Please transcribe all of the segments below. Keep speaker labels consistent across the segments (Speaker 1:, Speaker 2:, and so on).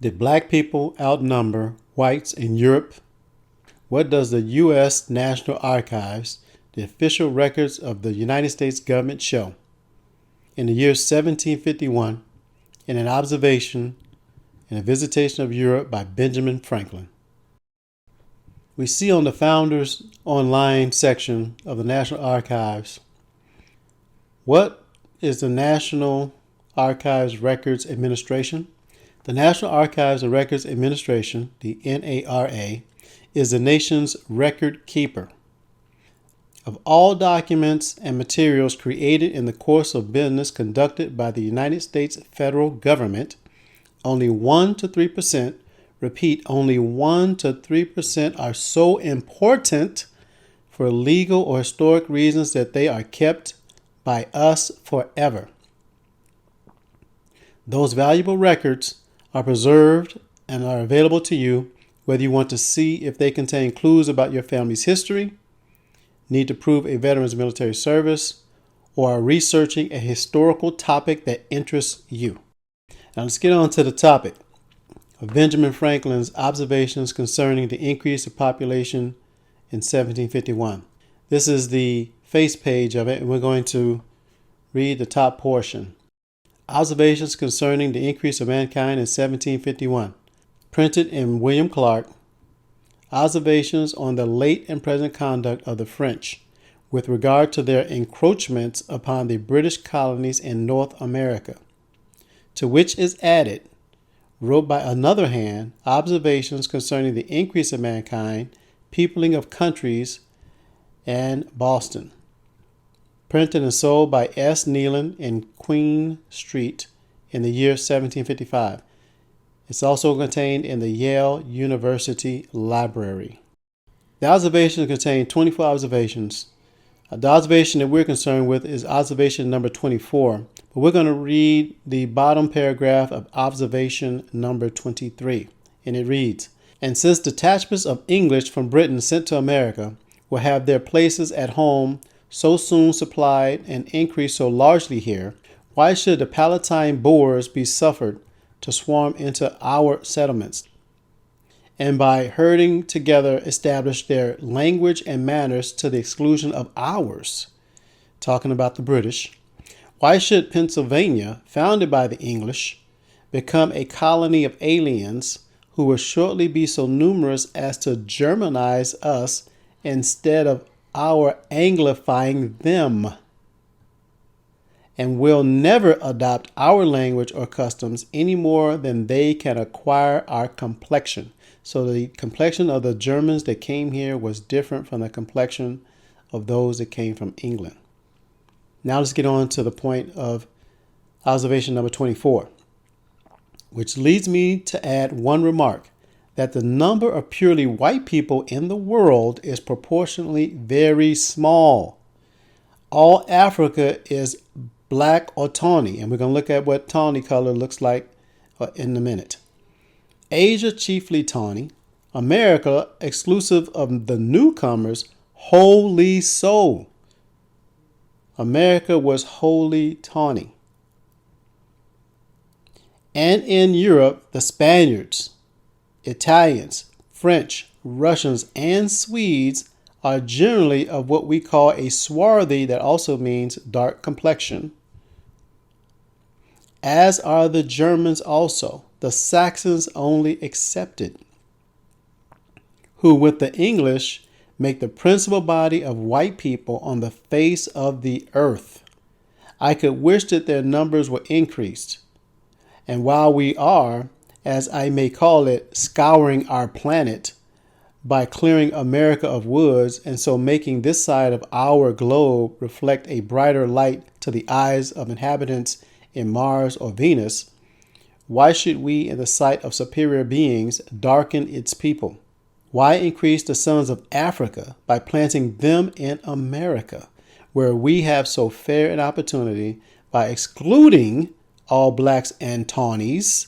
Speaker 1: Did black people outnumber whites in Europe? What does the U.S. National Archives, the official records of the United States government, show? In the year 1751, in an observation in a visitation of Europe by Benjamin Franklin. We see on the Founders Online section of the National Archives, what is the National Archives Records Administration? The National Archives and Records Administration, the NARA, is the nation's record keeper of all documents and materials created in the course of business conducted by the United States federal government. Only 1 to 3%, repeat, only 1 to 3% are so important for legal or historic reasons that they are kept by us forever. Those valuable records are preserved and are available to you whether you want to see if they contain clues about your family's history, need to prove a veteran's military service, or are researching a historical topic that interests you. Now let's get on to the topic of Benjamin Franklin's observations concerning the increase of population in 1751. This is the face page of it, and we're going to read the top portion. Observations concerning the increase of mankind in 1751. Printed in William Clark. Observations on the late and present conduct of the French with regard to their encroachments upon the British colonies in North America. To which is added, wrote by another hand, observations concerning the increase of mankind, peopling of countries, and Boston. Printed and sold by S. Nealon in Queen Street in the year 1755. It's also contained in the Yale University Library. The observations contain 24 observations. The observation that we're concerned with is observation number 24, but we're going to read the bottom paragraph of observation number 23, and it reads, "And since detachments of English from Britain sent to America will have their places at home so soon supplied and increased so largely here, why should the Palatine Boers be suffered to swarm into our settlements, and by herding together establish their language and manners to the exclusion of ours?" Talking about the British. "Why should Pennsylvania, founded by the English, become a colony of aliens who will shortly be so numerous as to Germanize us instead of our anglifying them, and will never adopt our language or customs any more than they can acquire our complexion?" So the complexion of the Germans that came here was different from the complexion of those that came from England. Now let's get on to the point of observation number 24, which leads me to add one remark, that the number of purely white people in the world is proportionally very small. All Africa is black or tawny, and we're going to look at what tawny color looks like in a minute. Asia chiefly tawny. America, exclusive of the newcomers, wholly so. America was wholly tawny. And in Europe, the Spaniards, Italians, French, Russians, and Swedes are generally of what we call a swarthy, that also means dark complexion, as are the Germans also, the Saxons only excepted, who with the English make the principal body of white people on the face of the earth. I could wish that their numbers were increased. And while we are, as I may call it, scouring our planet by clearing America of woods, and so making this side of our globe reflect a brighter light to the eyes of inhabitants in Mars or Venus, why should we, in the sight of superior beings, darken its people? Why increase the sons of Africa by planting them in America, where we have so fair an opportunity, by excluding all blacks and tawnies,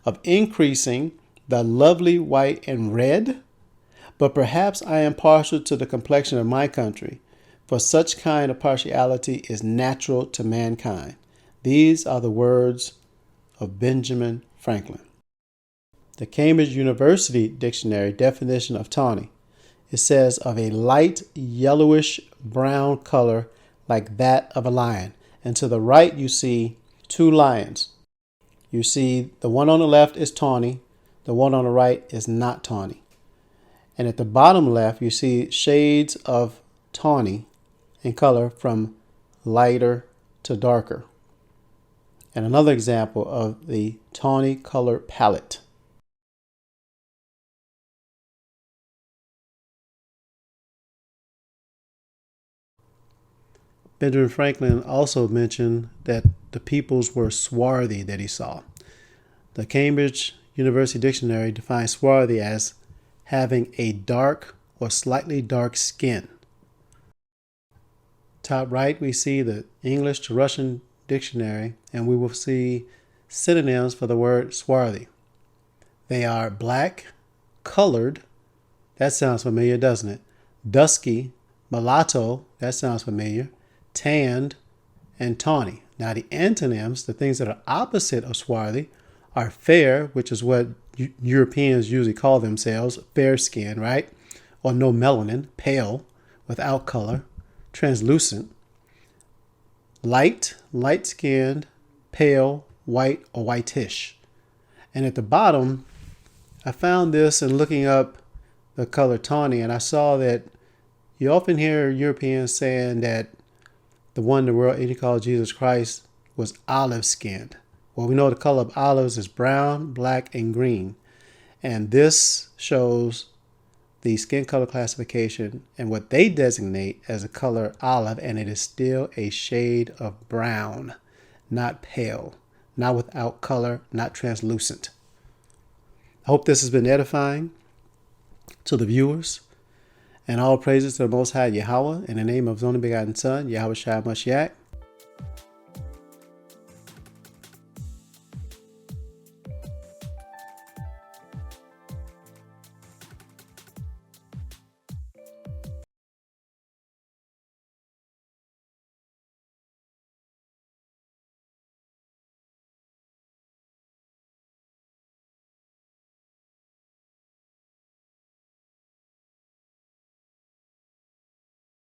Speaker 1: of increasing the lovely white and red? But perhaps I am partial to the complexion of my country, for such kind of partiality is natural to mankind. These are the words of Benjamin Franklin. The Cambridge University Dictionary definition of tawny. It says of a light yellowish brown color like that of a lion. And to the right you see two lions. You see the one on the left is tawny. The one on the right is not tawny. And at the bottom left you see shades of tawny in color from lighter to darker. And another example of the tawny color palette. Benjamin Franklin also mentioned that the peoples were swarthy that he saw. The Cambridge University Dictionary defines swarthy as having a dark or slightly dark skin. Top right, we see the English to Russian dictionary, and we will see synonyms for the word swarthy. They are black, colored, that sounds familiar, doesn't it? Dusky, mulatto, that sounds familiar, tanned, and tawny. Now the antonyms, the things that are opposite of swarthy, are fair, which is what Europeans usually call themselves, fair skin, right? Or no melanin, pale, without color, translucent, light, light-skinned, pale, white, or whitish. And at the bottom, I found this in looking up the color tawny, and I saw that you often hear Europeans saying that the one the world ancient called Jesus Christ was olive-skinned. Well, we know the color of olives is brown, black, and green. And this shows the skin color classification and what they designate as a color olive, and it is still a shade of brown, not pale, not without color, not translucent. I hope this has been edifying to the viewers, and all praises to the Most High Yahweh in the name of His only begotten Son, Yahweh Shai Mashiach.